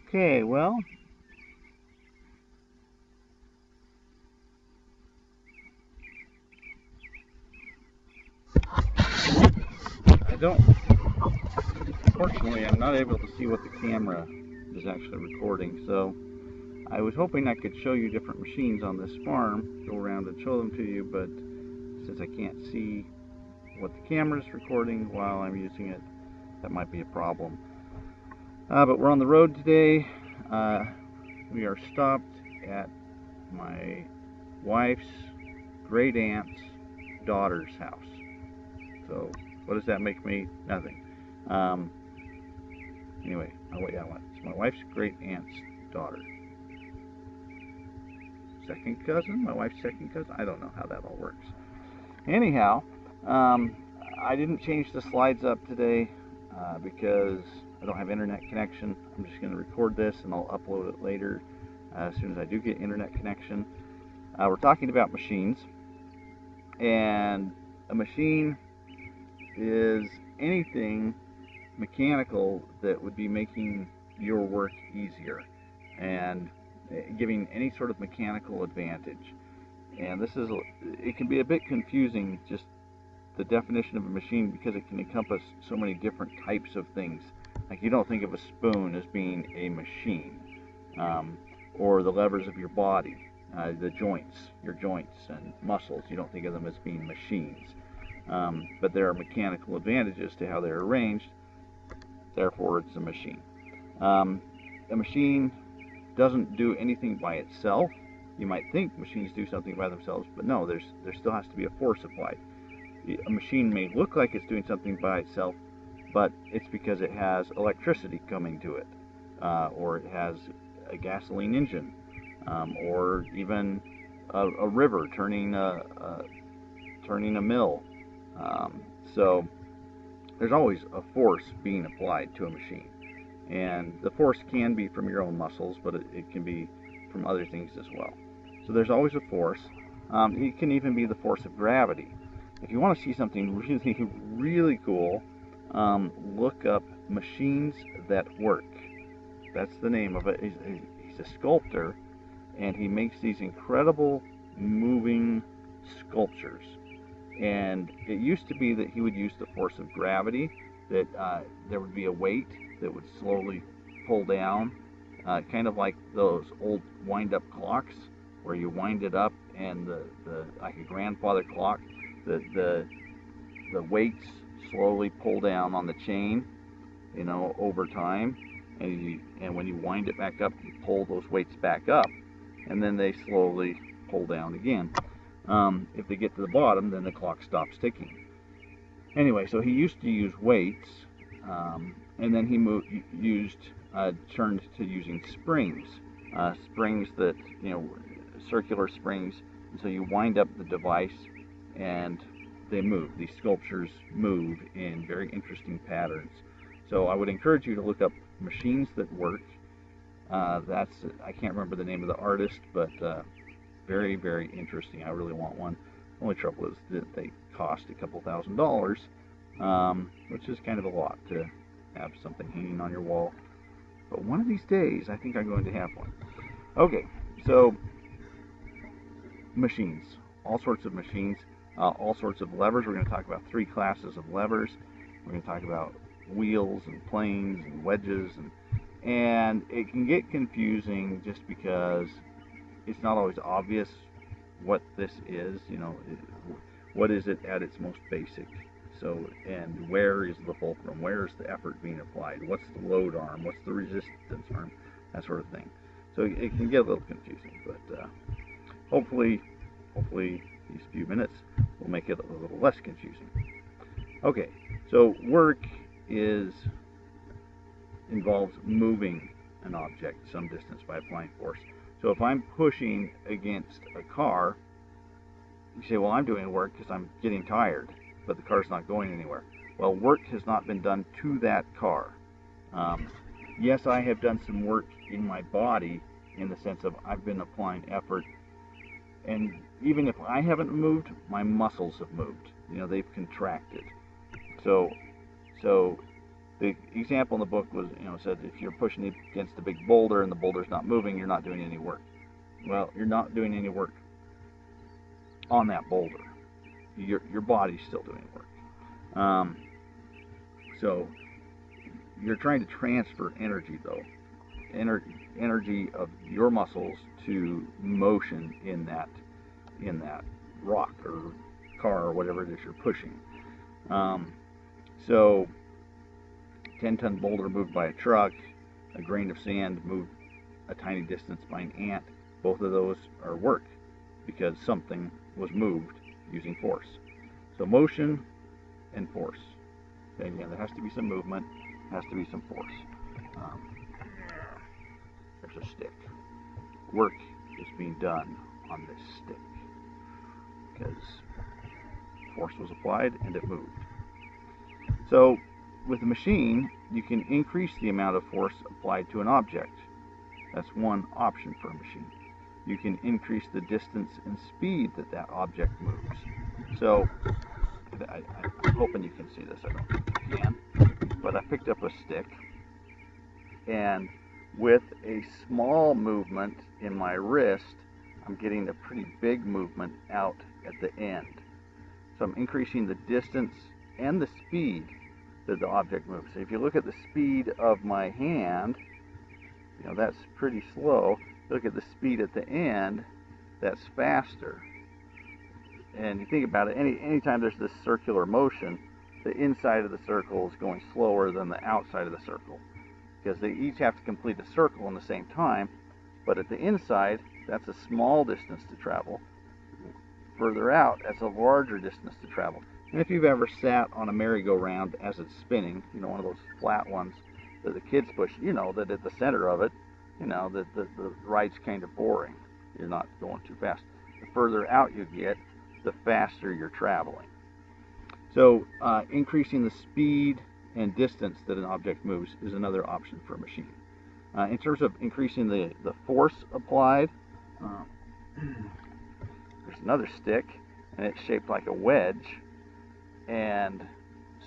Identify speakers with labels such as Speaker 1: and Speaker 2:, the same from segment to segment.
Speaker 1: Okay, well, I don't, unfortunately, I'm not able to see what the camera is actually recording, so I was hoping I could show you different machines on this farm, go around and show them to you, but since I can't see what the camera is recording while I'm using it, that might be a problem. But we're on the road today. We are stopped at my wife's great aunt's daughter's house. So what does that make me? Nothing. Um, anyway, yeah, it's my wife's great aunt's daughter. Second cousin? My wife's second cousin? I don't know how that all works. Anyhow, I didn't change the slides up today because I don't have internet connection. I'm just going to record this and I'll upload it later as soon as I do get internet connection. We're talking about machines, and a machine is anything mechanical that would be making your work easier and giving any sort of mechanical advantage. And it can be a bit confusing, just the definition of a machine, because it can encompass so many different types of things. Like, you don't think of a spoon as being a machine, or the levers of your body, your joints and muscles. You don't think of them as being machines, but there are mechanical advantages to how they're arranged. Therefore, it's a machine. A machine doesn't do anything by itself. You might think machines do something by themselves, but no, there still has to be a force applied. A machine may look like it's doing something by itself, but it's because it has electricity coming to it, or it has a gasoline engine, or even a river turning a mill. So there's always a force being applied to a machine, and the force can be from your own muscles, but it can be from other things as well. So there's always a force. It can even be the force of gravity. If you want to see something really, really cool, look up Machines That Work. That's the name of it. He's a sculptor, and he makes these incredible moving sculptures. And it used to be that he would use the force of gravity, that there would be a weight that would slowly pull down, kind of like those old wind-up clocks, where you wind it up and like a grandfather clock, the weights slowly pull down on the chain, over time, and when you wind it back up, you pull those weights back up, and then they slowly pull down again. If they get to the bottom, then the clock stops ticking. Anyway, so he used to use weights, and then he turned to using springs, springs that, circular springs, and so you wind up the device and they move. These sculptures move in very interesting patterns. So I would encourage you to look up Machines That Work. I can't remember the name of the artist, but very, very interesting. I really want one. The only trouble is that they cost a couple $1,000s, which is kind of a lot to have something hanging on your wall. But one of these days, I think I'm going to have one. Okay, so machines, all sorts of machines, all sorts of levers. We're going to talk about 3 classes of levers. We're going to talk about wheels and planes and wedges, and it can get confusing just because it's not always obvious what this is. What is it at its most basic? So, and where is the fulcrum? Where is the effort being applied? What's the load arm? What's the resistance arm? That sort of thing. So it can get a little confusing, but hopefully these few minutes will make it a little less confusing. Okay, so work involves moving an object some distance by applying force. So if I'm pushing against a car, you say, well, I'm doing work because I'm getting tired, but the car's not going anywhere. Well, work has not been done to that car. Yes, I have done some work in my body in the sense of I've been applying effort, and even if I haven't moved, my muscles have moved. They've contracted. So The example in the book was, said if you're pushing it against a big boulder and the boulder's not moving, you're not doing any work. Well, you're not doing any work on that boulder. Your body's still doing work. So you're trying to transfer energy, though, energy of your muscles to motion in that rock or car or whatever it is you're pushing. So 10-ton boulder moved by a truck, a grain of sand moved a tiny distance by an ant, both of those are work because something was moved using force. So motion and force. Okay, again, there has to be some movement, there has to be some force. There's a stick. Work is being done on this stick because force was applied and it moved. So with a machine, you can increase the amount of force applied to an object. That's one option for a machine. You can increase the distance and speed that that object moves. So I'm hoping you can see this. I don't think you can. But I picked up a stick, and with a small movement in my wrist, I'm getting a pretty big movement out at the end. So I'm increasing the distance and the speed that the object moves. So if you look at the speed of my hand, that's pretty slow. Look at the speed at the end, that's faster. And you think about it, anytime there's this circular motion, the inside of the circle is going slower than the outside of the circle, because they each have to complete a circle in the same time. But at the inside, that's a small distance to travel. Further out, that's a larger distance to travel. And if you've ever sat on a merry-go-round as it's spinning, one of those flat ones that the kids push, that at the center of it, that the ride's kind of boring. You're not going too fast. The further out you get, the faster you're traveling. So increasing the speed and distance that an object moves is another option for a machine. In terms of increasing the force applied, there's another stick, and it's shaped like a wedge. And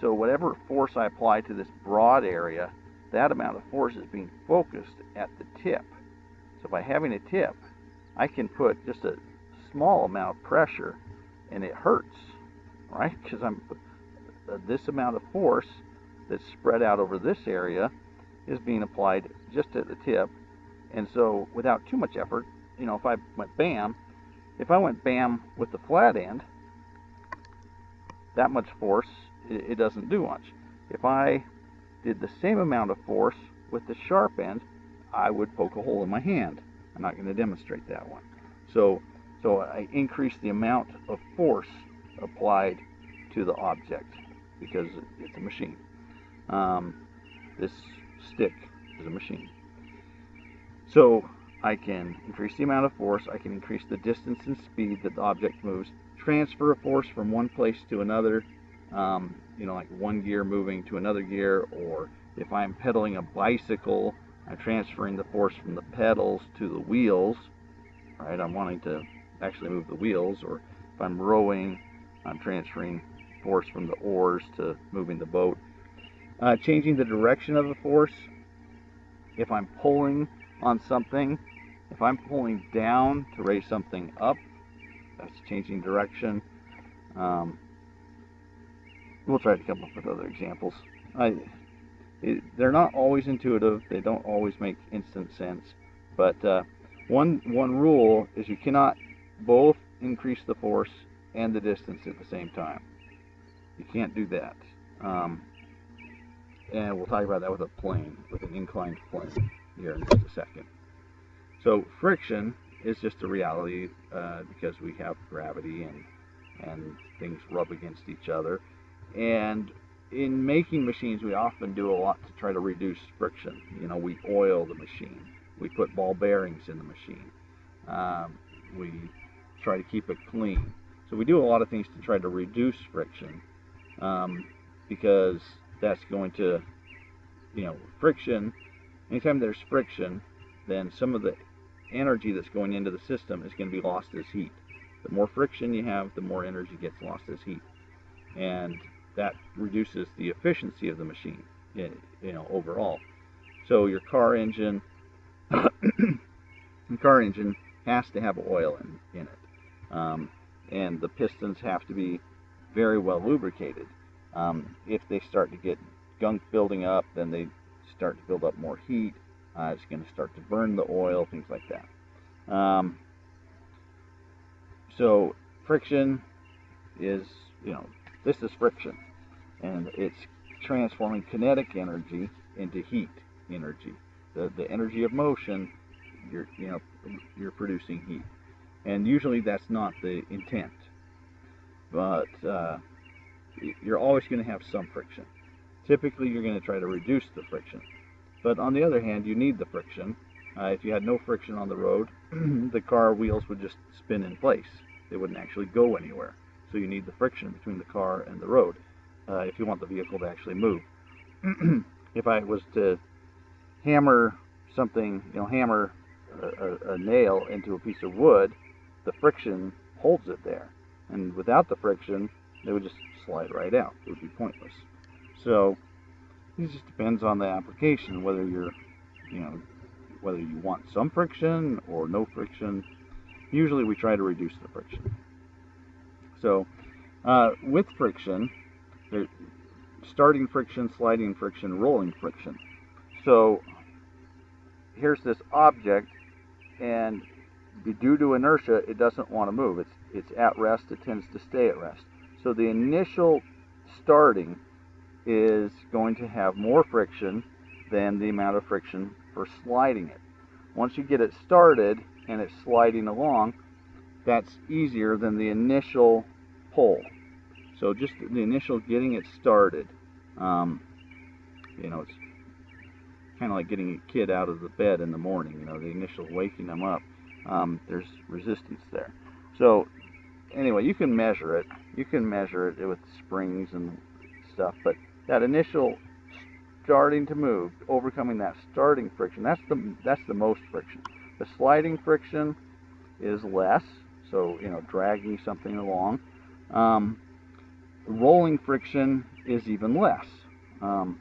Speaker 1: so whatever force I apply to this broad area, that amount of force is being focused at the tip. So by having a tip, I can put just a small amount of pressure, and it hurts, right? Because this amount of force that's spread out over this area is being applied just at the tip. And so without too much effort, if I went bam with the flat end, that much force, it doesn't do much. If I did the same amount of force with the sharp end, I would poke a hole in my hand. I'm not going to demonstrate that one. So I increase the amount of force applied to the object because it's a machine. This stick is a machine. So I can increase the amount of force, I can increase the distance and speed that the object moves, transfer a force from one place to another, like one gear moving to another gear, or if I'm pedaling a bicycle, I'm transferring the force from the pedals to the wheels, right? I'm wanting to actually move the wheels. Or if I'm rowing, I'm transferring force from the oars to moving the boat. Changing the direction of a force, if I'm pulling on something, if I'm pulling down to raise something up, that's changing direction. We'll try to come up with other examples. They're not always intuitive. They don't always make instant sense. But one rule is you cannot both increase the force and the distance at the same time. You can't do that. And we'll talk about that with a plane, with an inclined plane here in just a second. So friction is just a reality because we have gravity and things rub against each other. And in making machines, we often do a lot to try to reduce friction. We oil the machine. We put ball bearings in the machine. We try to keep it clean. So we do a lot of things to try to reduce friction because that's going to, friction, anytime there's friction, then some of the energy that's going into the system is going to be lost as heat. The more friction you have, the more energy gets lost as heat. And that reduces the efficiency of the machine. you know, overall. So your car engine, the car engine has to have oil in it, and the pistons have to be very well lubricated. If they start to get gunk building up, then they start to build up more heat. It's going to start to burn the oil, things like that. So friction is, you know, this is friction, and it's transforming kinetic energy into heat energy. The energy of motion, you're producing heat, and usually that's not the intent, but you're always going to have some friction. Typically, you're going to try to reduce the friction, but on the other hand, you need the friction. If you had no friction on the road, the car wheels would just spin in place. They wouldn't actually go anywhere. So you need the friction between the car and the road if you want the vehicle to actually move. If I was to hammer something, hammer a nail into a piece of wood, the friction holds it there. And without the friction, it would just slide right out. It would be pointless. So it just depends on the application, whether you want some friction or no friction. Usually we try to reduce the friction. So with friction, there's starting friction, sliding friction, rolling friction. So here's this object, and due to inertia, it doesn't want to move. It's at rest. It tends to stay at rest. So the initial starting is going to have more friction than the amount of friction for sliding it. Once you get it started and it's sliding along, that's easier than the initial pull. So just the initial getting it started, it's kind of like getting a kid out of the bed in the morning. The initial waking them up, there's resistance there. So anyway, you can measure it. You can measure it with springs and stuff, but that initial starting to move, overcoming that starting friction, that's the most friction. The sliding friction is less, so dragging something along. Rolling friction is even less, and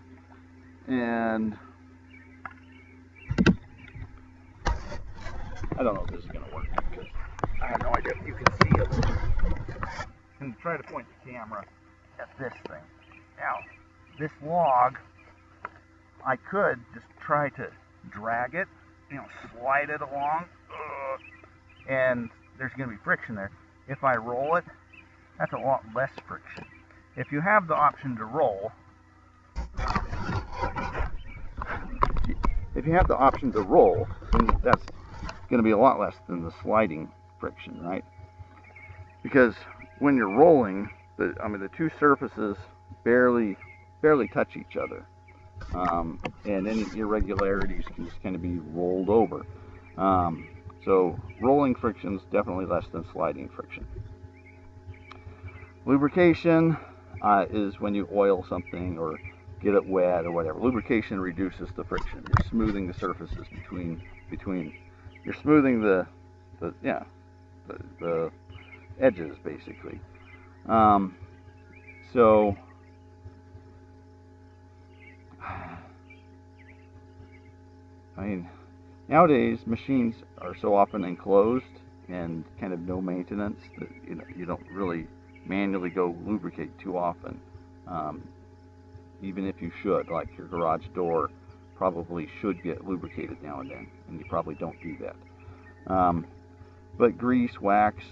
Speaker 1: I don't know if this is going to work because I have no idea if you can see it. I'm going to try to point the camera at this thing. Now, this log, I could just try to drag it, slide it along, and there's going to be friction there. If I roll it, that's a lot less friction. If you have the option to roll, then that's going to be a lot less than the sliding friction, right? Because when you're rolling, the two surfaces barely touch each other, and any irregularities can just kind of be rolled over. So rolling friction is definitely less than sliding friction. Lubrication is when you oil something or get it wet or whatever. Lubrication reduces the friction. You're smoothing the surfaces between. You're smoothing the edges, basically. So nowadays machines are so often enclosed and kind of no maintenance that you don't really manually go lubricate too often. Even if you should, like your garage door probably should get lubricated now and then, and you probably don't do that. But grease, wax,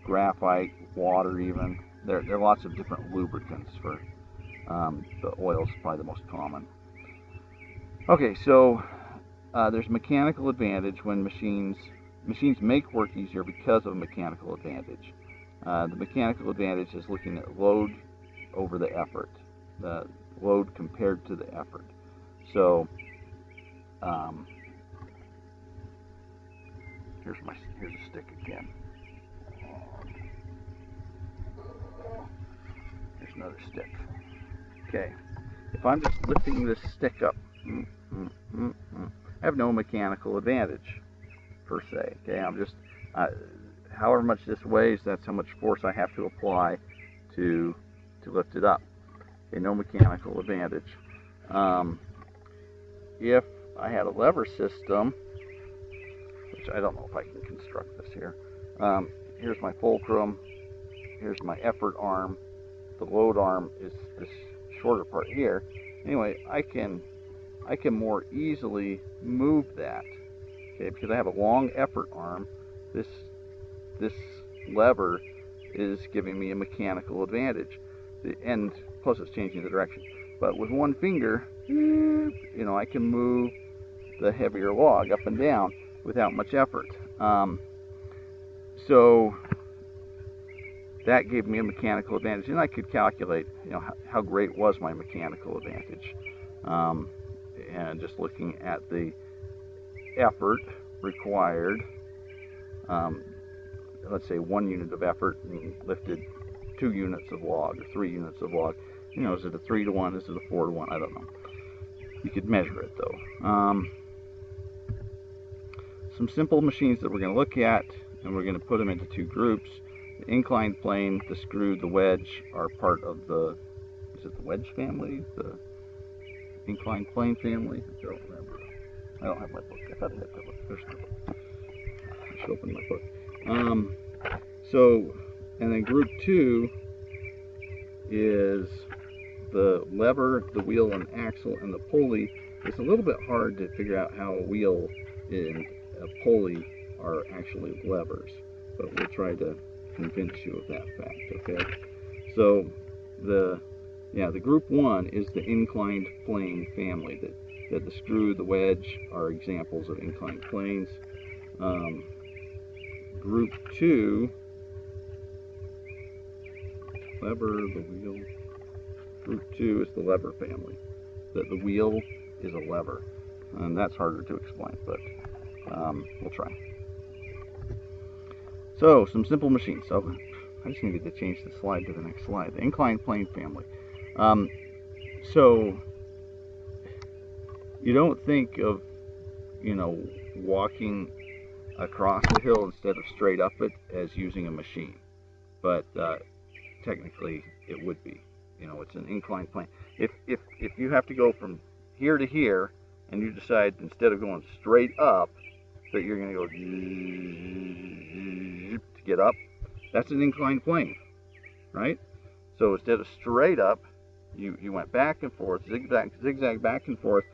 Speaker 1: graphite, water even, there are lots of different lubricants for the oil's probably the most common. Okay, so there's mechanical advantage when machines make work easier because of mechanical advantage. The mechanical advantage is looking at load over the effort, the load compared to the effort. So here's a stick again. Here's another stick. Okay, if I'm just lifting this stick up, I have no mechanical advantage per se. Okay, I'm just however much this weighs, that's how much force I have to apply to lift it up. Okay, no mechanical advantage. If I had a lever system, which I don't know if I can construct this here. Here's my fulcrum, here's my effort arm, the load arm is this shorter part here. Anyway, I can more easily move that, okay, because I have a long effort arm. This lever is giving me a mechanical advantage, and plus it's changing the direction. But with one finger, I can move the heavier log up and down without much effort. So that gave me a mechanical advantage, and I could calculate, how great was my mechanical advantage. And just looking at the effort required, let's say 1 unit of effort and lifted 2 units of log or 3 units of log. Is it a 3 to 1? Is it a 4 to 1? I don't know. You could measure it though. Some simple machines that we're going to look at, and we're going to put them into 2 groups. The inclined plane, the screw, the wedge are part of the, is it the wedge family? The inclined plane family? I don't remember. I don't have my book. I thought I had my book. There's my book. I should open my book. And then group 2 is the lever, the wheel and axle, and the pulley. It's a little bit hard to figure out how a wheel and a pulley are actually levers, but we'll try to convince you of that fact, okay? So the group 1 is the inclined plane family, that the screw, the wedge are examples of inclined planes. Group 2, lever, the wheel. Group 2 is the lever family, that the wheel is a lever, and that's harder to explain, but we'll try. So, some simple machines. So, I just needed to change the slide to the next slide. The inclined plane family. So, you don't think of, walking across the hill instead of straight up it as using a machine, but technically it would be. It's an inclined plane. If you have to go from here to here, and you decide instead of going straight up that you're going to go to get up, that's an inclined plane, right? So instead of straight up, you went back and forth, zigzag back and forth.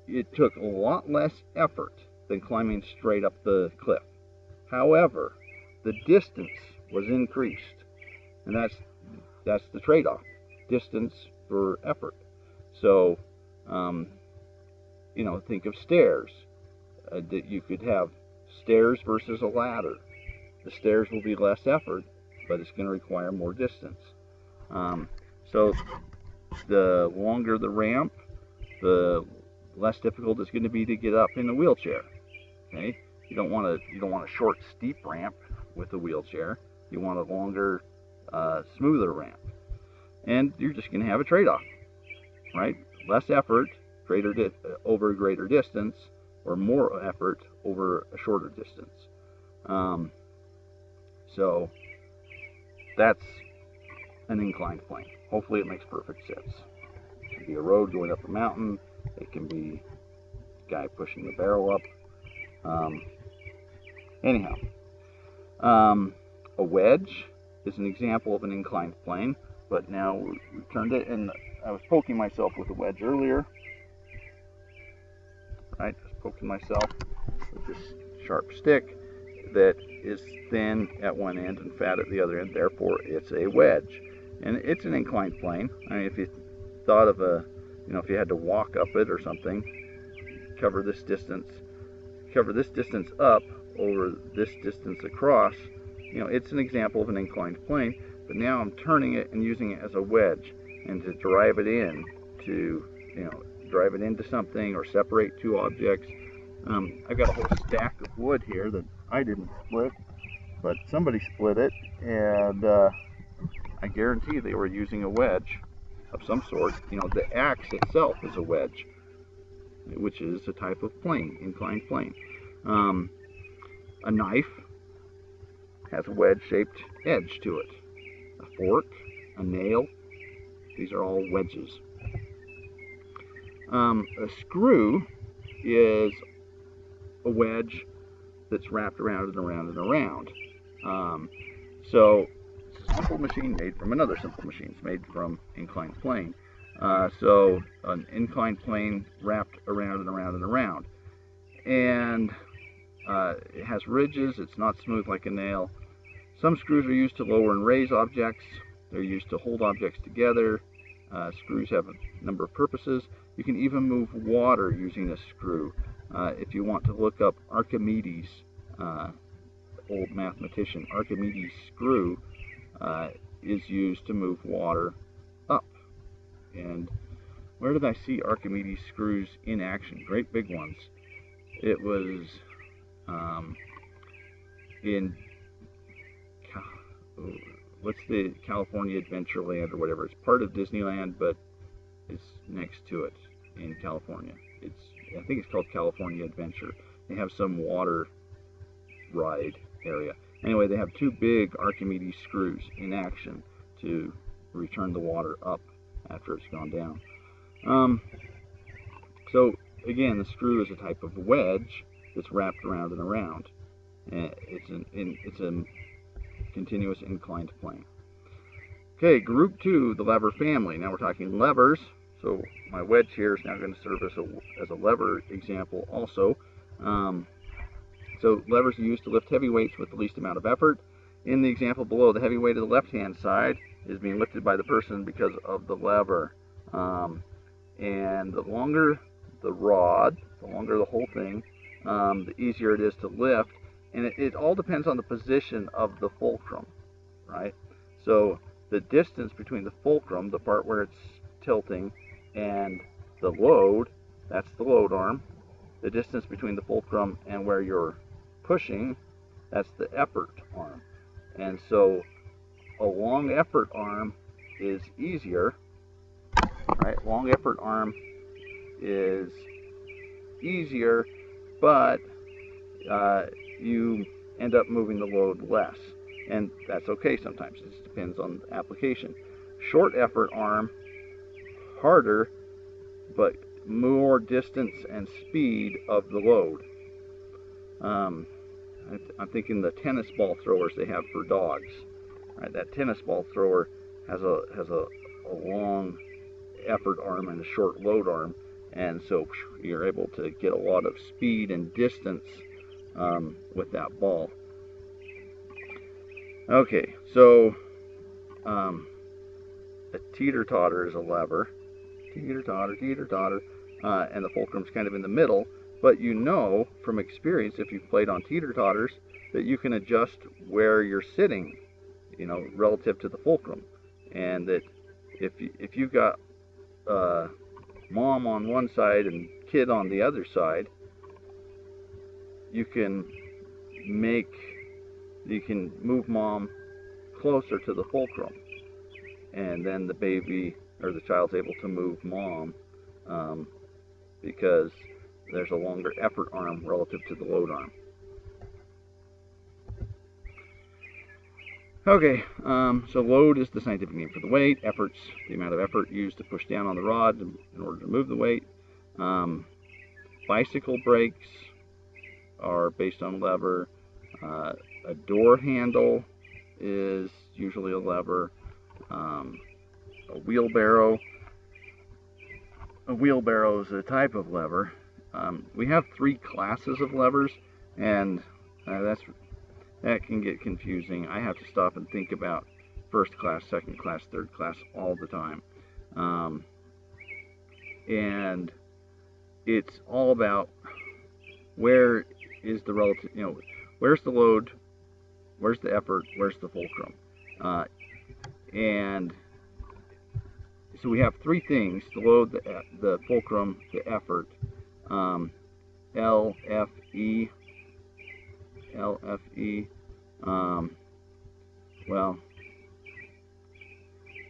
Speaker 1: It took a lot less effort than climbing straight up the cliff. However, the distance was increased, and that's the trade-off: distance for effort. So, think of stairs. That you could have stairs versus a ladder. The stairs will be less effort, but it's going to require more distance. So the longer the ramp, the less difficult it's going to be to get up in a wheelchair. Okay, you don't want a short, steep ramp with a wheelchair. You want a longer, smoother ramp, and you're just going to have a trade-off, right? Less effort, over greater distance, or more effort over a shorter distance. So that's an inclined plane. Hopefully it makes perfect sense. It can be a road going up a mountain. It can be a guy pushing the barrel up. A wedge is an example of an inclined plane, but now we've turned it, and I was poking myself with a wedge earlier. Right, just poking myself with this sharp stick that is thin at one end and fat at the other end. Therefore, it's a wedge, and it's an inclined plane. I mean, if you thought of if you had to walk up it or something, cover this distance up over this distance across. It's an example of an inclined plane. But now I'm turning it and using it as a wedge, and to drive it into something or separate 2 objects. I've got a whole stack of wood here that I didn't split, but somebody split it, and I guarantee they were using a wedge of some sort. The axe itself is a wedge, which is a type of plane, inclined plane. A knife has a wedge-shaped edge to it. A fork, a nail, these are all wedges. A screw is a wedge that's wrapped around and around and around. So it's a simple machine made from another simple machine. It's made from inclined plane. So an inclined plane wrapped around and around and around. And it has ridges. It's not smooth like a nail. Some screws are used to lower and raise objects. They're used to hold objects together. Screws have a number of purposes. You can even move water using a screw. If you want to look up Archimedes, old mathematician, Archimedes' screw is used to move water up. And where did I see Archimedes screws in action? Great big ones. It was in what's the California Adventureland or whatever. It's part of Disneyland, but it's next to it in California. I think it's called California Adventure. They have some water ride area. Anyway, they have two big Archimedes screws in action to return the water up after it's gone down. So again, the screw is a type of wedge that's wrapped around and around. It's a continuous inclined plane. Okay, group 2, the lever family. Now we're talking levers. So my wedge here is now going to serve as a lever example also. So levers are used to lift heavy weights with the least amount of effort. In the example below, the heavy weight of the left-hand side is being lifted by the person because of the lever. And the longer the rod, the longer the whole thing, the easier it is to lift. And it all depends on the position of the fulcrum, right? So the distance between the fulcrum, the part where it's tilting, and the load, that's the load arm. The distance between the fulcrum and where you're pushing, that's the effort arm. And so a long effort arm is easier, right? Long effort arm is easier, but you end up moving the load less. And that's okay sometimes. It just depends on the application. Short effort arm, harder, but more distance and speed of the load. I'm thinking the tennis ball throwers they have for dogs. Right, that tennis ball thrower has a long effort arm and a short load arm, and so you're able to get a lot of speed and distance with that ball. Okay, so a teeter-totter is a lever. Teeter-totter, teeter-totter, and the fulcrum's kind of in the middle, but you know from experience, if you've played on teeter-totters, that you can adjust where you're sitting, you know, relative to the fulcrum. And that if you've got mom on one side and kid on the other side, you can move mom closer to the fulcrum, and then the baby or the child's able to move mom because there's a longer effort arm relative to the load arm. Okay, so load is the scientific name for the weight. Effort's the amount of effort used to push down on the rod in order to move the weight. Bicycle brakes are based on lever. A door handle is usually a lever. A wheelbarrow is a type of lever. We have 3 classes of levers, and that can get confusing. I have to stop and think about first class, second class, third class all the time. And it's all about where is the relative, you know, where's the load, where's the effort, where's the fulcrum. And so we have 3 things: the load, the fulcrum, the effort. LFE. Well,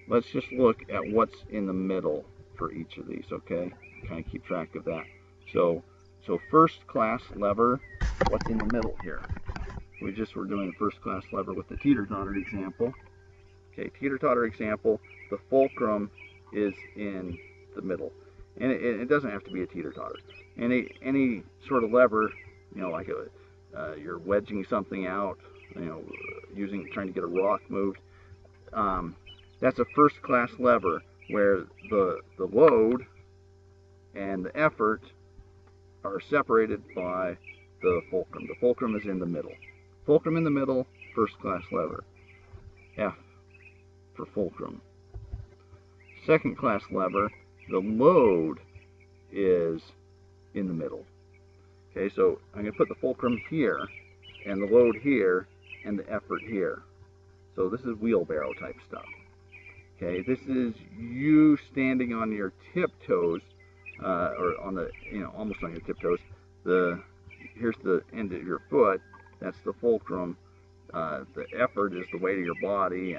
Speaker 1: let's just look at what's in the middle for each of these, okay? Kind of keep track of that. So first class lever, what's in the middle here? We just were doing a first class lever with the teeter-totter example. Okay, teeter-totter example, the fulcrum is in the middle. And it doesn't have to be a teeter-totter. Any sort of lever, like you're wedging something out, trying to get a rock moved. That's a first-class lever where the load and the effort are separated by the fulcrum. The fulcrum is in the middle. Fulcrum in the middle, first-class lever. F for fulcrum. Second-class lever, the load is in the middle. Okay, so I'm going to put the fulcrum here, and the load here, and the effort here. So this is wheelbarrow type stuff. Okay, this is you standing on your tiptoes, or on the, almost on your tiptoes. Here's the end of your foot. That's the fulcrum. The effort is the weight of your body,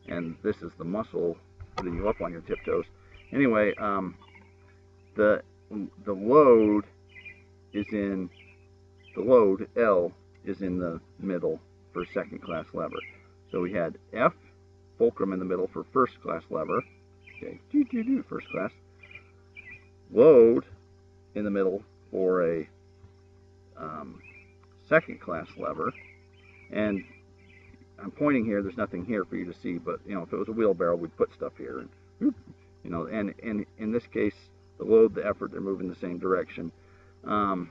Speaker 1: and this is the muscle putting you up on your tiptoes. Anyway, the load is in the load L is in the middle for second class lever. So we had F, fulcrum in the middle for first class lever. Okay, first class. Load in the middle for a second class lever. And I'm pointing here, there's nothing here for you to see, but if it was a wheelbarrow, we'd put stuff here, and and in this case, the load, the effort, they're moving the same direction. So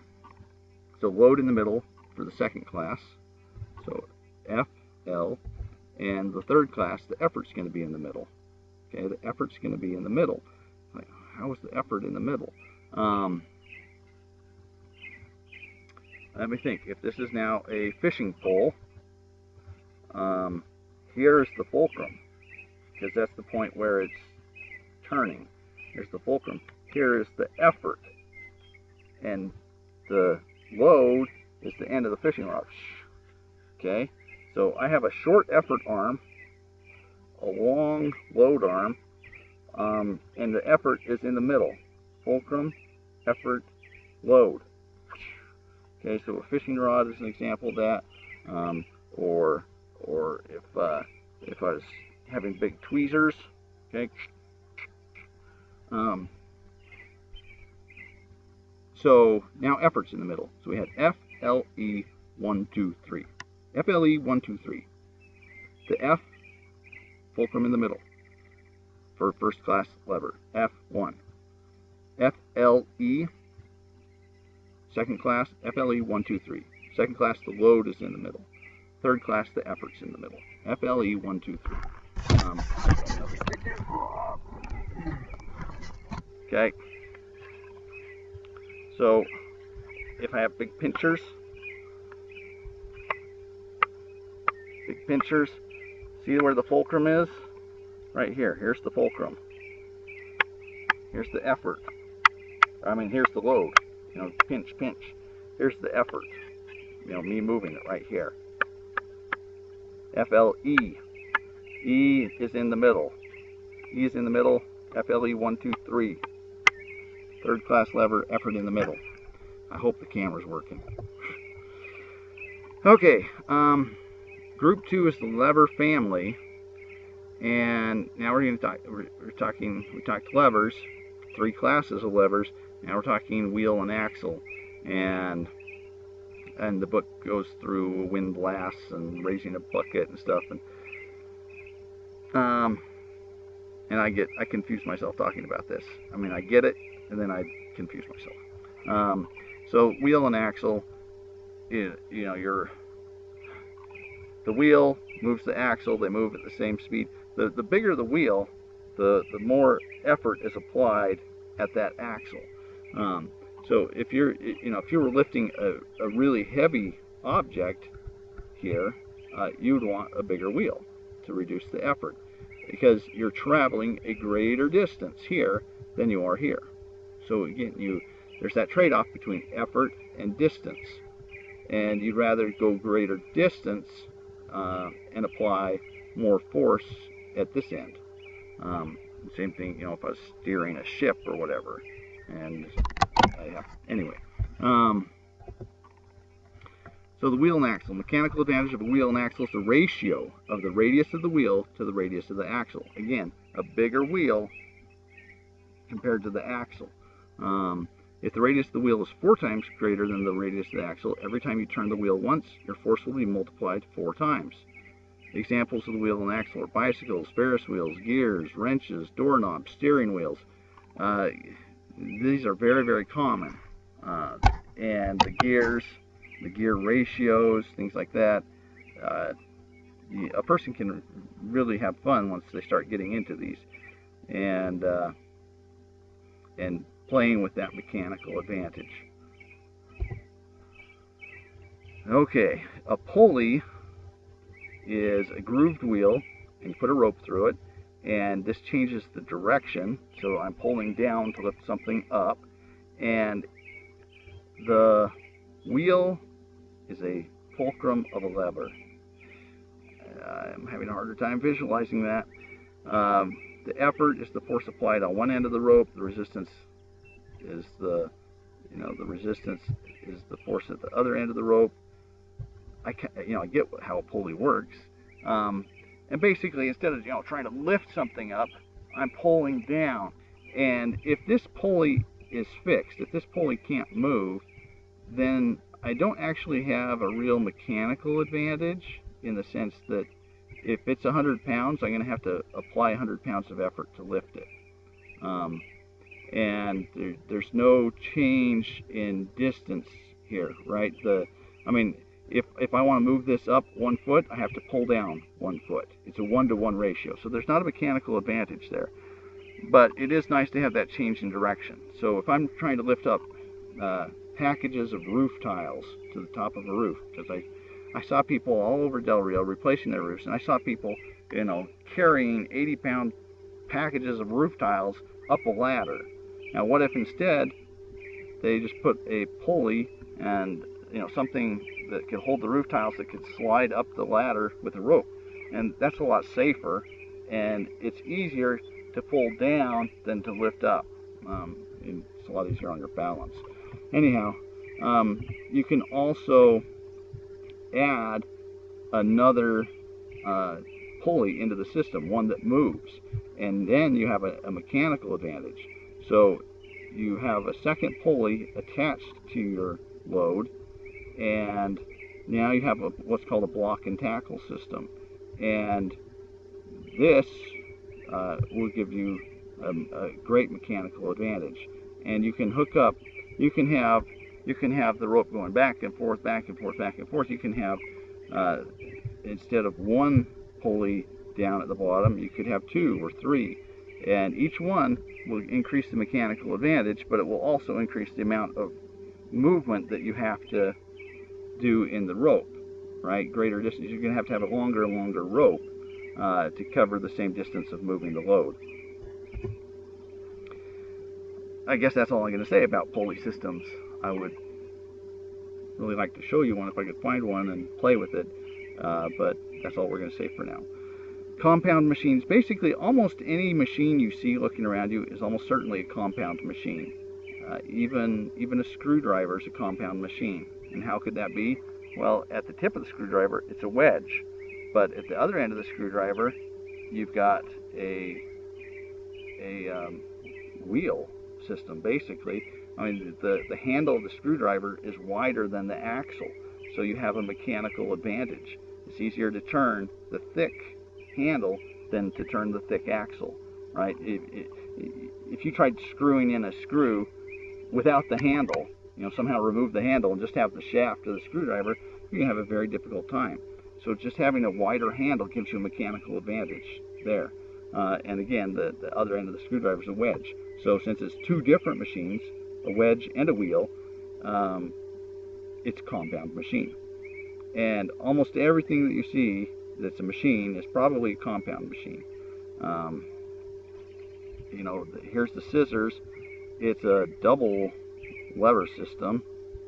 Speaker 1: load in the middle for the second class, so F, L, and the third class, the effort's going to be in the middle. Okay, the effort's going to be in the middle. Like, how is the effort in the middle? Let me think. If this is now a fishing pole, here's the fulcrum, because that's the point where it's turning. Here's the fulcrum. Here is the effort, and the load is the end of the fishing rod. Okay, so I have a short effort arm, a long load arm, and the effort is in the middle. Fulcrum, effort, load. Okay, so a fishing rod is an example of that, or if I was having big tweezers, okay. So now effort's in the middle. So we had F, L, E, 1, 2, 3. F, L, E, 1, 2, 3. The F, fulcrum in the middle for first class lever, F1. F, L, E, second class, F, L, E, 1, 2, 3. Second class, the load is in the middle. Third class, the effort's in the middle. F, L, E, 1, 2, 3. Okay. So if I have big pinchers, see where the fulcrum is? Right here. Here's the fulcrum. Here's the effort. Here's the load. Pinch, pinch. Here's the effort. Me moving it right here. F-L-E. E is in the middle. E is in the middle. F-L-E, 1, 2, 3. Third class lever, effort in the middle. I hope the camera's working. Okay, group 2 is the lever family, and now we're going to talk. We talked levers, 3 classes of levers. Now we're talking wheel and axle, and the book goes through windlass and raising a bucket and stuff, and I confuse myself talking about this. I get it, and then I confuse myself. So wheel and axle, the wheel moves the axle, they move at the same speed. The bigger the wheel, the more effort is applied at that axle. So if you were lifting a really heavy object here, you would want a bigger wheel to reduce the effort, because you're traveling a greater distance here than you are here. So again, there's that trade-off between effort and distance, and you'd rather go greater distance and apply more force at this end. Same thing, if I was steering a ship or whatever. And anyway, so the wheel and axle. Mechanical advantage of a wheel and axle is the ratio of the radius of the wheel to the radius of the axle. Again, a bigger wheel compared to the axle. If the radius of the wheel is 4 times greater than the radius of the axle, every time you turn the wheel once, your force will be multiplied 4 times. Examples of the wheel and axle are bicycles, Ferris wheels, gears, wrenches, doorknobs, steering wheels. These are very, very common. And the gears, the gear ratios, things like that. A person can really have fun once they start getting into these and playing with that mechanical advantage. Okay, a pulley is a grooved wheel, and you put a rope through it, and this changes the direction. So I'm pulling down to lift something up, and the wheel is a fulcrum of a lever. I'm having a harder time visualizing that. The effort is the force applied on one end of the rope. The resistance is the resistance is the force at the other end of the rope. I get how a pulley works. And basically, instead of trying to lift something up, I'm pulling down. And if this pulley is fixed, if this pulley can't move, then I don't actually have a real mechanical advantage, in the sense that if it's 100 pounds, I'm going to have to apply 100 pounds of effort to lift it. And there's no change in distance here, right? If I want to move this up 1 foot, I have to pull down 1 foot. It's a 1-to-1 ratio. So there's not a mechanical advantage there. But it is nice to have that change in direction. So if I'm trying to lift up packages of roof tiles to the top of a roof, because I saw people all over Del Rio replacing their roofs, and I saw people, carrying 80-pound packages of roof tiles up a ladder. Now, what if instead they just put a pulley and something that could hold the roof tiles that could slide up the ladder with a rope? And that's a lot safer, and it's easier to pull down than to lift up. It's a lot easier on your balance. Anyhow, you can also add another pulley into the system, one that moves, and then you have a mechanical advantage. So you have a second pulley attached to your load, and now you have what's called a block and tackle system, and this will give you a great mechanical advantage. And you can hook up, you can have the rope going back and forth, back and forth, back and forth. You can have, instead of one pulley down at the bottom, you could have 2 or 3, and each one will increase the mechanical advantage, but it will also increase the amount of movement that you have to do in the rope, right? Greater distance. You're going to have a longer and longer rope to cover the same distance of moving the load. I guess that's all I'm going to say about pulley systems. I would really like to show you one if I could find one and play with it, but that's all we're going to say for now. Compound machines. Basically, almost any machine you see looking around you is almost certainly a compound machine. Even a screwdriver is a compound machine. And how could that be? Well, at the tip of the screwdriver, it's a wedge. But at the other end of the screwdriver, you've got a wheel system, basically. The handle of the screwdriver is wider than the axle, so you have a mechanical advantage. It's easier to turn the thick handle than to turn the thick axle, right? If you tried screwing in a screw without the handle, somehow remove the handle and just have the shaft of the screwdriver, you're going to have a very difficult time. So just having a wider handle gives you a mechanical advantage there. And again, the other end of the screwdriver is a wedge. So since it's 2 different machines, a wedge and a wheel, it's a compound machine. And almost everything that you see that's a machine is probably a compound machine. Here's the scissors. It's a double lever system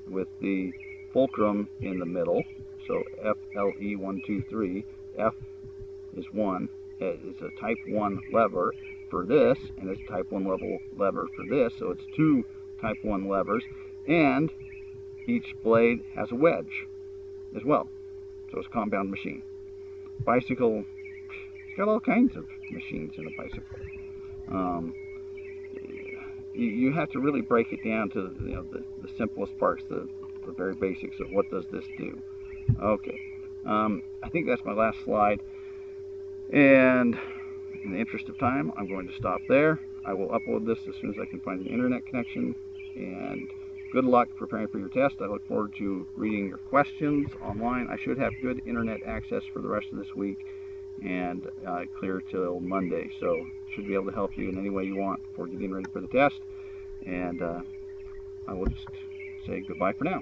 Speaker 1: with the fulcrum in the middle. So FLE 1, 2, 3. F is 1. It's a type 1 lever for this, and it's a type 1 lever for this. So it's 2 type 1 levers, and each blade has a wedge as well. So it's a compound machine. Bicycle, it's got all kinds of machines in a bicycle. you have to really break it down to the simplest parts, the very basics of what does this do. Okay, I think that's my last slide, and in the interest of time, I'm going to stop there. I will upload this as soon as I can find an internet connection, and good luck preparing for your test. I look forward to reading your questions online. I should have good internet access for the rest of this week, and clear till Monday, so should be able to help you in any way you want for getting ready for the test. And I will just say goodbye for now.